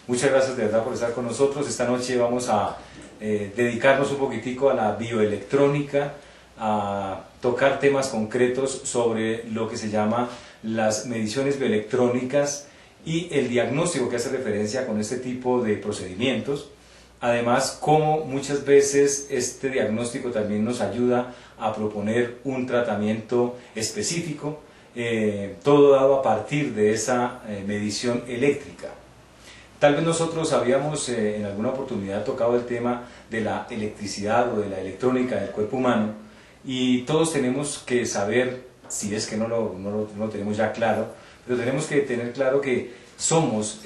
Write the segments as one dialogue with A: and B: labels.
A: Muchas gracias de verdad por estar con nosotros. Esta noche vamos a dedicarnos un poquitico a la bioelectrónica, a tocar temas concretos sobre lo que se llama las mediciones bioelectrónicas y el diagnóstico que hace referencia con este tipo de procedimientos. Además, cómo muchas veces este diagnóstico también nos ayuda a proponer un tratamiento específico, todo dado a partir de esa medición eléctrica. Tal vez nosotros habíamos en alguna oportunidad tocado el tema de la electricidad o de la electrónica del cuerpo humano, y todos tenemos que saber, si es que no lo tenemos ya claro, pero tenemos que tener claro que somos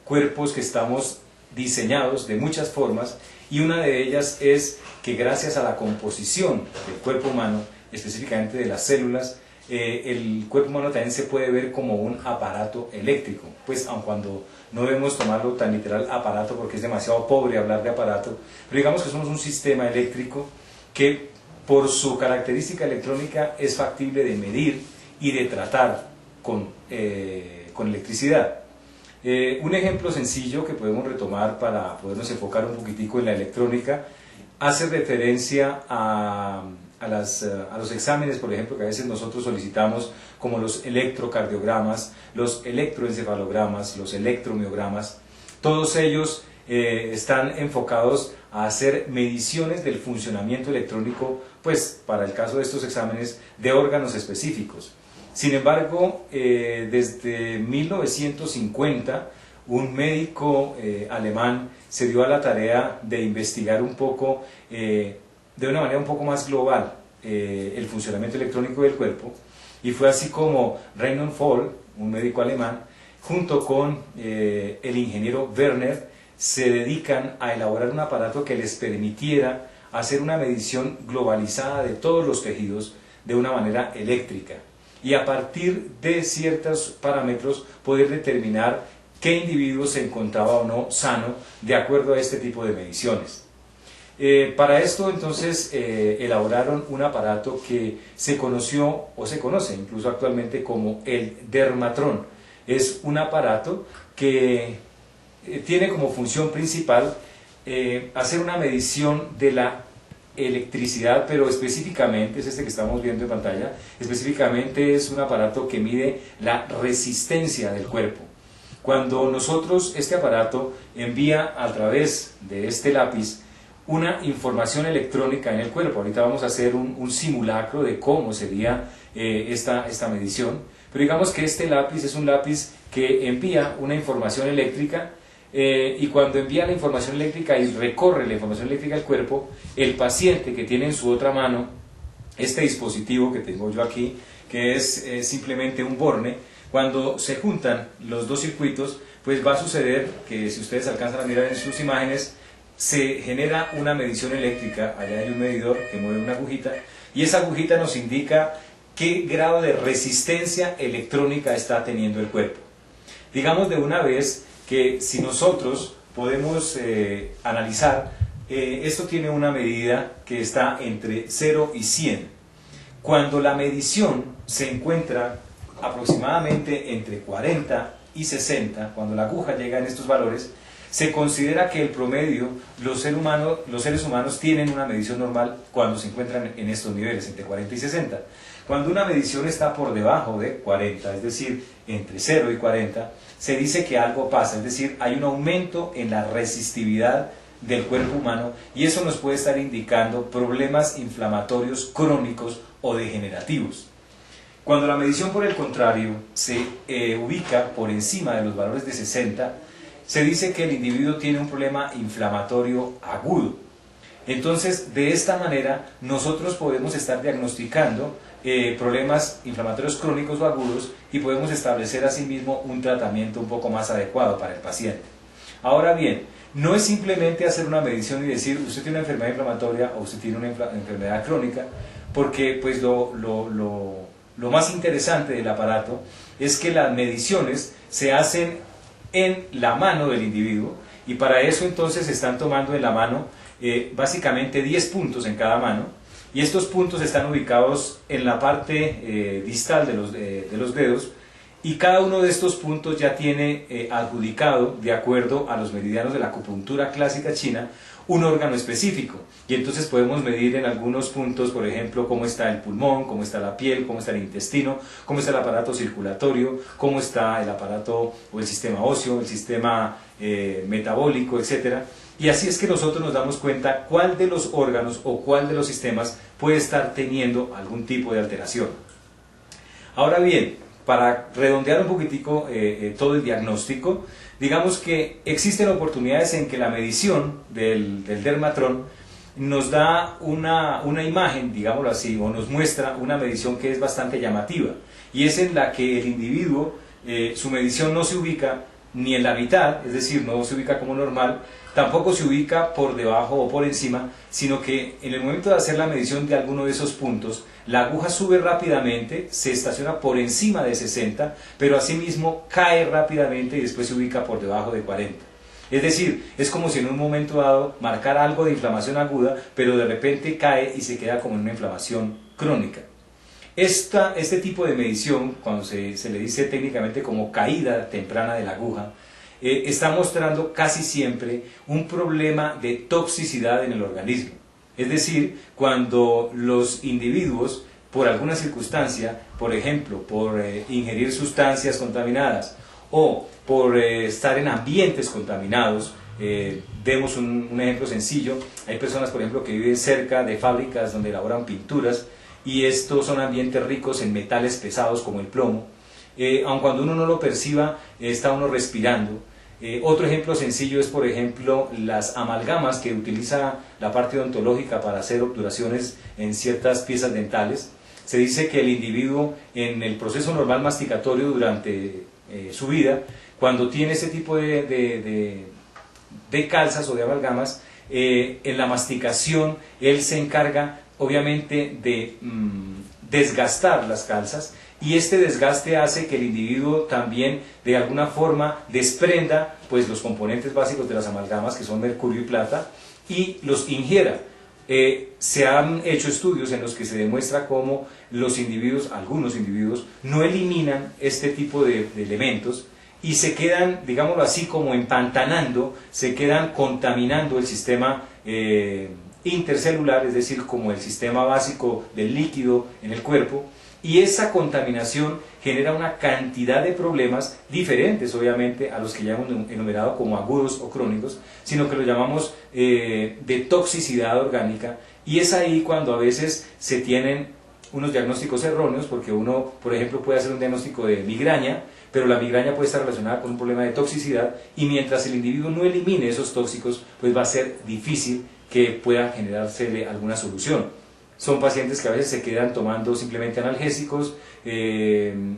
A: cuerpos que estamos diseñados de muchas formas, y una de ellas es que gracias a la composición del cuerpo humano, específicamente de las células, el cuerpo humano también se puede ver como un aparato eléctrico, pues aun cuando no debemos tomarlo tan literal aparato porque es demasiado pobre hablar de aparato, pero digamos que somos un sistema eléctrico que por su característica electrónica es factible de medir y de tratar con electricidad. Un ejemplo sencillo que podemos retomar para podernos enfocar un poquitico en la electrónica hace referencia a los exámenes, por ejemplo, que a veces nosotros solicitamos, como los electrocardiogramas, los electroencefalogramas, los electromiogramas. Todos ellos están enfocados a hacer mediciones del funcionamiento electrónico, pues para el caso de estos exámenes, de órganos específicos. Sin embargo, desde 1950, un médico alemán se dio a la tarea de investigar un poco, de una manera un poco más global, el funcionamiento electrónico del cuerpo, y fue así como Reinhold Voll, un médico alemán, junto con el ingeniero Werner, se dedican a elaborar un aparato que les permitiera hacer una medición globalizada de todos los tejidos de una manera eléctrica, y a partir de ciertos parámetros poder determinar qué individuo se encontraba o no sano de acuerdo a este tipo de mediciones. Para esto entonces elaboraron un aparato que se conoció o se conoce incluso actualmente como el Dermatron. Es un aparato que tiene como función principal hacer una medición de la electricidad, pero específicamente, es este que estamos viendo en pantalla, específicamente es un aparato que mide la resistencia del cuerpo. Cuando nosotros, este aparato envía a través de este lápiz una información electrónica en el cuerpo. Ahorita vamos a hacer un simulacro de cómo sería esta medición, pero digamos que este lápiz es un lápiz que envía una información eléctrica, y cuando envía la información eléctrica y recorre la información eléctrica al cuerpo, el paciente que tiene en su otra mano este dispositivo que tengo yo aquí, que es simplemente un borne, cuando se juntan los dos circuitos, pues va a suceder que, si ustedes alcanzan a mirar en sus imágenes, se genera una medición eléctrica. Allá hay un medidor que mueve una agujita, y esa agujita nos indica qué grado de resistencia electrónica está teniendo el cuerpo. Digamos de una vez que si nosotros podemos analizar, esto tiene una medida que está entre 0 y 100. Cuando la medición se encuentra aproximadamente entre 40 y 60, cuando la aguja llega en estos valores, se considera que el promedio, los seres humanos tienen una medición normal cuando se encuentran en estos niveles, entre 40 y 60. Cuando una medición está por debajo de 40, es decir, entre 0 y 40, se dice que algo pasa, es decir, hay un aumento en la resistividad del cuerpo humano, y eso nos puede estar indicando problemas inflamatorios crónicos o degenerativos. Cuando la medición, por el contrario, se ubica por encima de los valores de 60, se dice que el individuo tiene un problema inflamatorio agudo. Entonces, de esta manera, nosotros podemos estar diagnosticando problemas inflamatorios crónicos o agudos, y podemos establecer asimismo un tratamiento un poco más adecuado para el paciente. Ahora bien, no es simplemente hacer una medición y decir usted tiene una enfermedad inflamatoria o usted tiene una enfermedad crónica, porque pues lo más interesante del aparato es que las mediciones se hacen en la mano del individuo, y para eso entonces se están tomando en la mano básicamente 10 puntos en cada mano, y estos puntos están ubicados en la parte distal de los dedos, y cada uno de estos puntos ya tiene adjudicado, de acuerdo a los meridianos de la acupuntura clásica china, un órgano específico, y entonces podemos medir en algunos puntos, por ejemplo, cómo está el pulmón, cómo está la piel, cómo está el intestino, cómo está el aparato circulatorio, cómo está el aparato o el sistema óseo, el sistema metabólico, etc. Y así es que nosotros nos damos cuenta cuál de los órganos o cuál de los sistemas puede estar teniendo algún tipo de alteración. Ahora bien, para redondear un poquitico todo el diagnóstico, digamos que existen oportunidades en que la medición del dermatrón nos da una imagen, digámoslo así, o nos muestra una medición que es bastante llamativa, y es en la que el individuo, su medición no se ubica ni en la mitad, es decir, no se ubica como normal, tampoco se ubica por debajo o por encima, sino que en el momento de hacer la medición de alguno de esos puntos, la aguja sube rápidamente, se estaciona por encima de 60, pero asimismo cae rápidamente y después se ubica por debajo de 40. Es decir, es como si en un momento dado marcara algo de inflamación aguda, pero de repente cae y se queda como en una inflamación crónica. Este tipo de medición, cuando se le dice técnicamente como caída temprana de la aguja, está mostrando casi siempre un problema de toxicidad en el organismo. Es decir, cuando los individuos, por alguna circunstancia, por ejemplo, por ingerir sustancias contaminadas o por estar en ambientes contaminados, demos un ejemplo sencillo, hay personas, por ejemplo, que viven cerca de fábricas donde elaboran pinturas, y estos son ambientes ricos en metales pesados como el plomo, aun cuando uno no lo perciba, está uno respirando. Otro ejemplo sencillo es, por ejemplo, las amalgamas que utiliza la parte odontológica para hacer obturaciones en ciertas piezas dentales. Se dice que el individuo, en el proceso normal masticatorio durante su vida, cuando tiene ese tipo de calzas o de amalgamas, en la masticación él se encarga obviamente de desgastar las calzas, y este desgaste hace que el individuo también de alguna forma desprenda pues los componentes básicos de las amalgamas, que son mercurio y plata, y los ingiera. Se han hecho estudios en los que se demuestra cómo los individuos, algunos individuos, no eliminan este tipo de elementos y se quedan, digámoslo así, como empantanando, se quedan contaminando el sistema intercelular, es decir, como el sistema básico del líquido en el cuerpo, y esa contaminación genera una cantidad de problemas diferentes, obviamente, a los que ya hemos enumerado como agudos o crónicos, sino que lo llamamos de toxicidad orgánica, y es ahí cuando a veces se tienen unos diagnósticos erróneos, porque uno, por ejemplo, puede hacer un diagnóstico de migraña, pero la migraña puede estar relacionada con un problema de toxicidad, y mientras el individuo no elimine esos tóxicos, pues va a ser difícil que pueda generársele alguna solución. Son pacientes que a veces se quedan tomando simplemente analgésicos,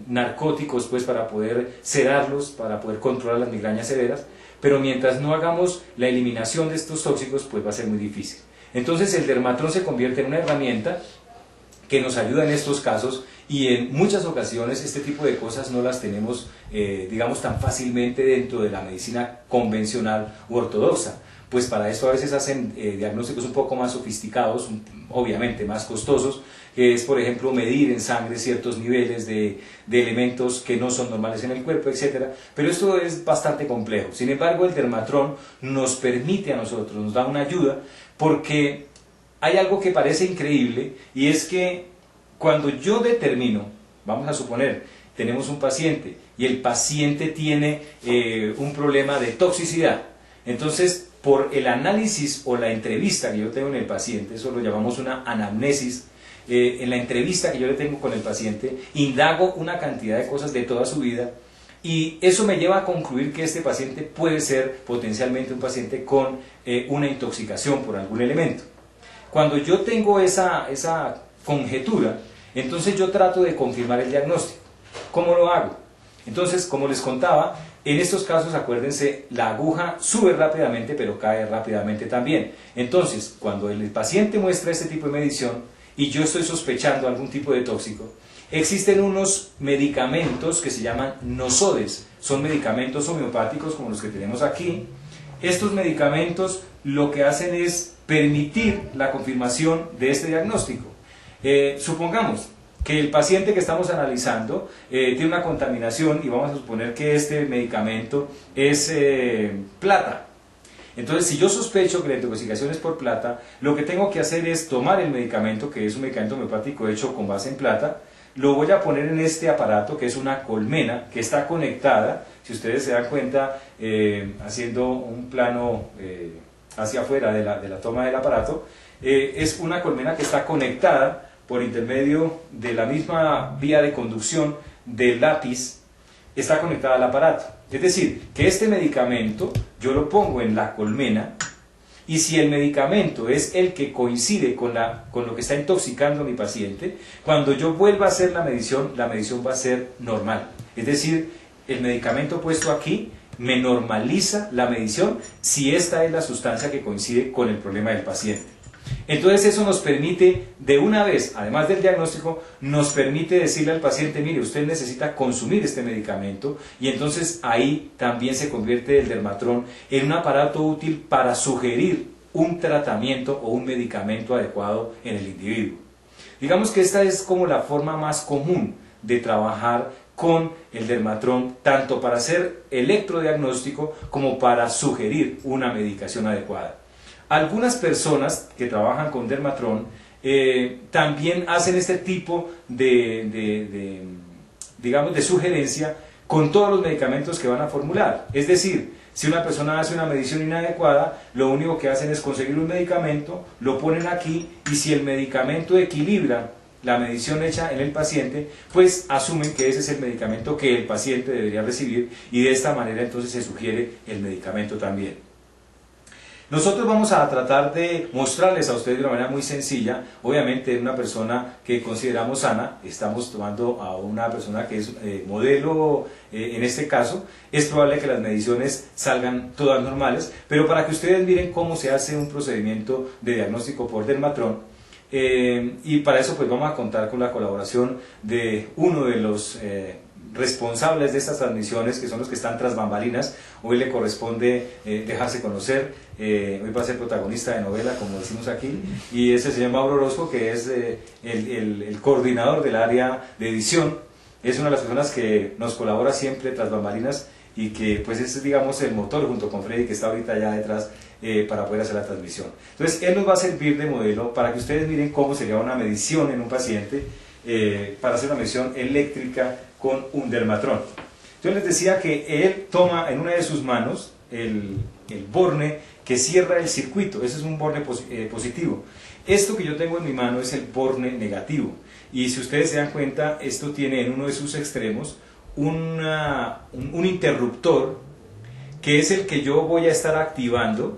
A: narcóticos, pues para poder sedarlos, para poder controlar las migrañas severas, pero mientras no hagamos la eliminación de estos tóxicos, pues va a ser muy difícil. Entonces el dermatrón se convierte en una herramienta que nos ayuda en estos casos, y en muchas ocasiones este tipo de cosas no las tenemos, digamos, tan fácilmente dentro de la medicina convencional u ortodoxa. Pues para esto a veces hacen diagnósticos un poco más sofisticados, obviamente más costosos, que es, por ejemplo, medir en sangre ciertos niveles de elementos que no son normales en el cuerpo, etc. Pero esto es bastante complejo. Sin embargo, el dermatrón nos permite a nosotros, nos da una ayuda, porque hay algo que parece increíble, y es que cuando yo determino, vamos a suponer, tenemos un paciente, y el paciente tiene un problema de toxicidad, entonces, por el análisis o la entrevista que yo tengo en el paciente, eso lo llamamos una anamnesis, en la entrevista que yo le tengo con el paciente, indago una cantidad de cosas de toda su vida, y eso me lleva a concluir que este paciente puede ser potencialmente un paciente con una intoxicación por algún elemento. Cuando yo tengo esa conjetura, entonces yo trato de confirmar el diagnóstico. ¿Cómo lo hago? Entonces, como les contaba, en estos casos, acuérdense, la aguja sube rápidamente, pero cae rápidamente también. Entonces, cuando el paciente muestra este tipo de medición y yo estoy sospechando algún tipo de tóxico, existen unos medicamentos que se llaman nosodes. Son medicamentos homeopáticos como los que tenemos aquí. Estos medicamentos lo que hacen es permitir la confirmación de este diagnóstico. Supongamos, que el paciente que estamos analizando tiene una contaminación y vamos a suponer que este medicamento es plata. Entonces, si yo sospecho que la intoxicación es por plata, lo que tengo que hacer es tomar el medicamento, que es un medicamento homeopático hecho con base en plata, lo voy a poner en este aparato, que es una colmena, que está conectada, si ustedes se dan cuenta, haciendo un plano hacia afuera de la toma del aparato, es una colmena que está conectada por intermedio de la misma vía de conducción del lápiz, está conectada al aparato. Es decir, que este medicamento yo lo pongo en la colmena y si el medicamento es el que coincide con lo que está intoxicando a mi paciente, cuando yo vuelva a hacer la medición va a ser normal. Es decir, el medicamento puesto aquí me normaliza la medición si esta es la sustancia que coincide con el problema del paciente. Entonces eso nos permite de una vez, además del diagnóstico, nos permite decirle al paciente, mire, usted necesita consumir este medicamento y entonces ahí también se convierte el Dermatron en un aparato útil para sugerir un tratamiento o un medicamento adecuado en el individuo. Digamos que esta es como la forma más común de trabajar con el Dermatron, tanto para hacer electrodiagnóstico como para sugerir una medicación adecuada. Algunas personas que trabajan con Dermatron también hacen este tipo digamos, de sugerencia con todos los medicamentos que van a formular. Es decir, si una persona hace una medición inadecuada, lo único que hacen es conseguir un medicamento, lo ponen aquí y si el medicamento equilibra la medición hecha en el paciente, pues asumen que ese es el medicamento que el paciente debería recibir y de esta manera entonces se sugiere el medicamento también. Nosotros vamos a tratar de mostrarles a ustedes de una manera muy sencilla, obviamente una persona que consideramos sana, estamos tomando a una persona que es modelo en este caso, es probable que las mediciones salgan todas normales, pero para que ustedes miren cómo se hace un procedimiento de diagnóstico por Dermatron, y para eso pues vamos a contar con la colaboración de uno de los responsables de estas transmisiones, que son los que están tras bambalinas. Hoy le corresponde dejarse conocer, hoy va a ser protagonista de novela, como decimos aquí, y ese se llama Mauro Orozco, que es el coordinador del área de edición. Es una de las personas que nos colabora siempre tras bambalinas y que pues es, digamos, el motor junto con Freddy, que está ahorita allá detrás, para poder hacer la transmisión. Entonces él nos va a servir de modelo para que ustedes miren cómo sería una medición en un paciente, para hacer una medición eléctrica con un Dermatron. Yo les decía que él toma en una de sus manos el borne que cierra el circuito. Ese es un borne positivo. Esto que yo tengo en mi mano es el borne negativo. Y si ustedes se dan cuenta, esto tiene en uno de sus extremos un interruptor que es el que yo voy a estar activando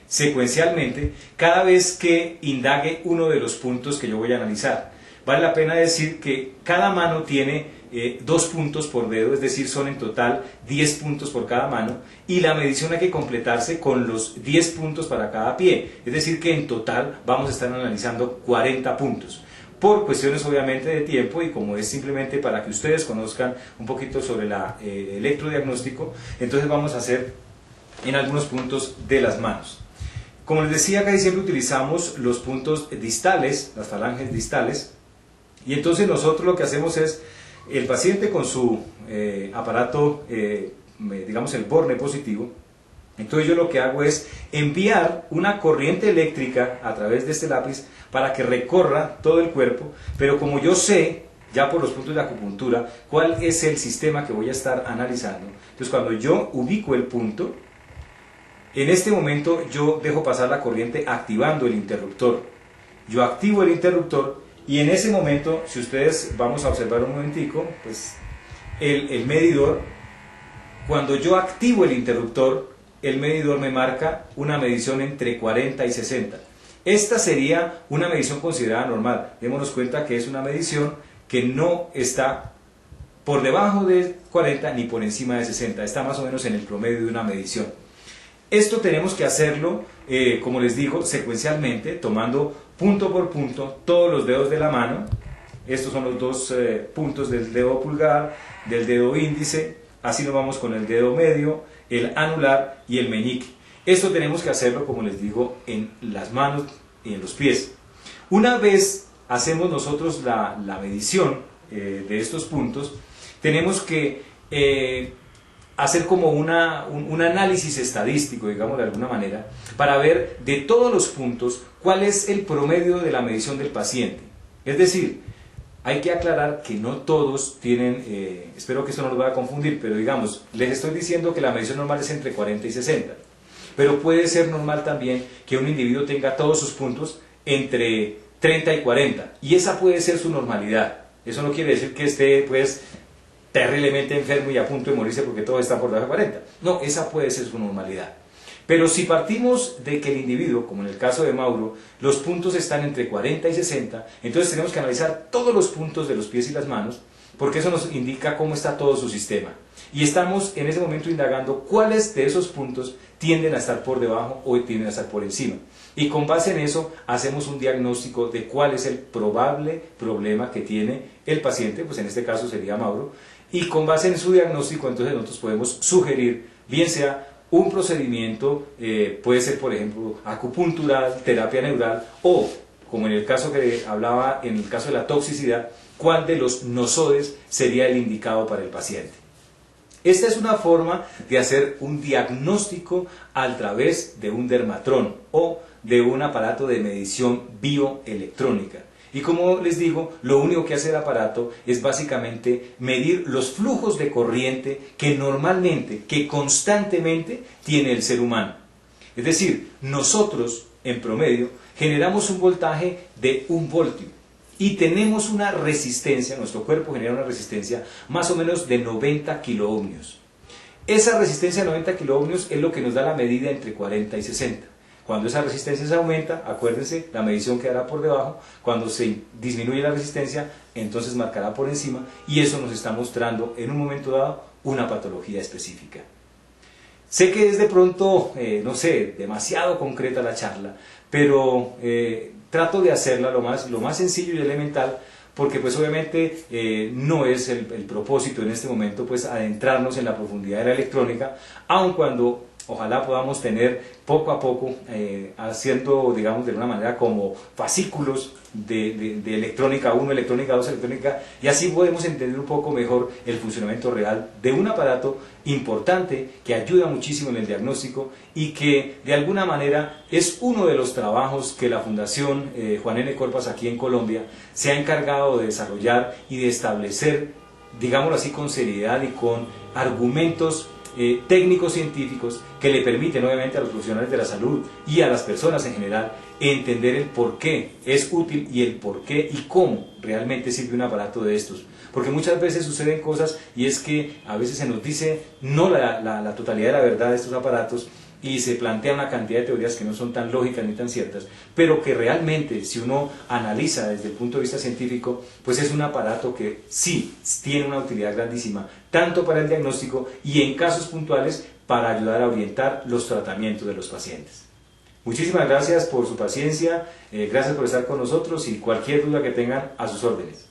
A: secuencialmente cada vez que indague uno de los puntos que yo voy a analizar. Vale la pena decir que cada mano tiene 2 puntos por dedo, es decir, son en total 10 puntos por cada mano, y la medición hay que completarse con los 10 puntos para cada pie, es decir, que en total vamos a estar analizando 40 puntos. Por cuestiones obviamente de tiempo y como es simplemente para que ustedes conozcan un poquito sobre el electrodiagnóstico, entonces vamos a hacer en algunos puntos de las manos. Como les decía, casi siempre utilizamos los puntos distales, las falanges distales, y entonces nosotros lo que hacemos es, el paciente con su aparato, digamos el borne positivo, entonces yo lo que hago es enviar una corriente eléctrica a través de este lápiz para que recorra todo el cuerpo, pero como yo sé, ya por los puntos de acupuntura, cuál es el sistema que voy a estar analizando, entonces cuando yo ubico el punto, en este momento yo dejo pasar la corriente activando el interruptor. Yo activo el interruptor y en ese momento, si ustedes vamos a observar un momentico, pues el medidor, cuando yo activo el interruptor, el medidor me marca una medición entre 40 y 60. Esta sería una medición considerada normal. Démonos cuenta que es una medición que no está por debajo de 40 ni por encima de 60. Está más o menos en el promedio de una medición. Esto tenemos que hacerlo, como les digo, secuencialmente, tomando punto por punto todos los dedos de la mano. Estos son los 2 puntos del dedo pulgar, del dedo índice, así nos vamos con el dedo medio, el anular y el meñique. Esto tenemos que hacerlo, como les digo, en las manos y en los pies. Una vez hacemos nosotros la medición de estos puntos, tenemos que hacer como un análisis estadístico, digamos de alguna manera, para ver de todos los puntos cuál es el promedio de la medición del paciente. Es decir, hay que aclarar que no todos tienen, espero que esto no los vaya a confundir, pero digamos, les estoy diciendo que la medición normal es entre 40 y 60, pero puede ser normal también que un individuo tenga todos sus puntos entre 30 y 40, y esa puede ser su normalidad. Eso no quiere decir que esté pues terriblemente enfermo y a punto de morirse porque todos están por debajo de 40. No, esa puede ser su normalidad. Pero si partimos de que el individuo, como en el caso de Mauro, los puntos están entre 40 y 60, entonces tenemos que analizar todos los puntos de los pies y las manos, porque eso nos indica cómo está todo su sistema. Y estamos en ese momento indagando cuáles de esos puntos tienden a estar por debajo o tienden a estar por encima. Y con base en eso hacemos un diagnóstico de cuál es el probable problema que tiene el paciente, pues en este caso sería Mauro, y con base en su diagnóstico entonces nosotros podemos sugerir, bien sea un procedimiento, puede ser por ejemplo acupuntural, terapia neural o, como en el caso que hablaba, en el caso de la toxicidad, cuál de los nosodes sería el indicado para el paciente. Esta es una forma de hacer un diagnóstico a través de un dermatrón o de un aparato de medición bioelectrónica. Y como les digo, lo único que hace el aparato es básicamente medir los flujos de corriente que normalmente, que constantemente tiene el ser humano. Es decir, nosotros en promedio generamos un voltaje de 1 voltio y tenemos una resistencia, nuestro cuerpo genera una resistencia más o menos de 90 kiloohmios. Esa resistencia de 90 kiloohmios es lo que nos da la medida entre 40 y 60. Cuando esa resistencia se aumenta, acuérdense, la medición quedará por debajo. Cuando se disminuye la resistencia, entonces marcará por encima, y eso nos está mostrando en un momento dado una patología específica. Sé que es de pronto, no sé, demasiado concreta la charla, pero trato de hacerla lo más sencillo y elemental, porque pues obviamente no es el propósito en este momento pues adentrarnos en la profundidad de la electrónica, aun cuando ojalá podamos tener poco a poco, haciendo, digamos, de una manera como fascículos de electrónica 1, electrónica 2, electrónica, y así podemos entender un poco mejor el funcionamiento real de un aparato importante que ayuda muchísimo en el diagnóstico y que de alguna manera es uno de los trabajos que la Fundación Juan N. Corpas aquí en Colombia se ha encargado de desarrollar y de establecer, digámoslo así, con seriedad y con argumentos técnicos científicos que le permiten obviamente a los profesionales de la salud y a las personas en general entender el por qué es útil y el por qué y cómo realmente sirve un aparato de estos. Porque muchas veces suceden cosas y es que a veces se nos dice no la totalidad de la verdad de estos aparatos y se plantea una cantidad de teorías que no son tan lógicas ni tan ciertas, pero que realmente si uno analiza desde el punto de vista científico, pues es un aparato que sí tiene una utilidad grandísima, tanto para el diagnóstico y en casos puntuales para ayudar a orientar los tratamientos de los pacientes. Muchísimas gracias por su paciencia, gracias por estar con nosotros y cualquier duda que tengan a sus órdenes.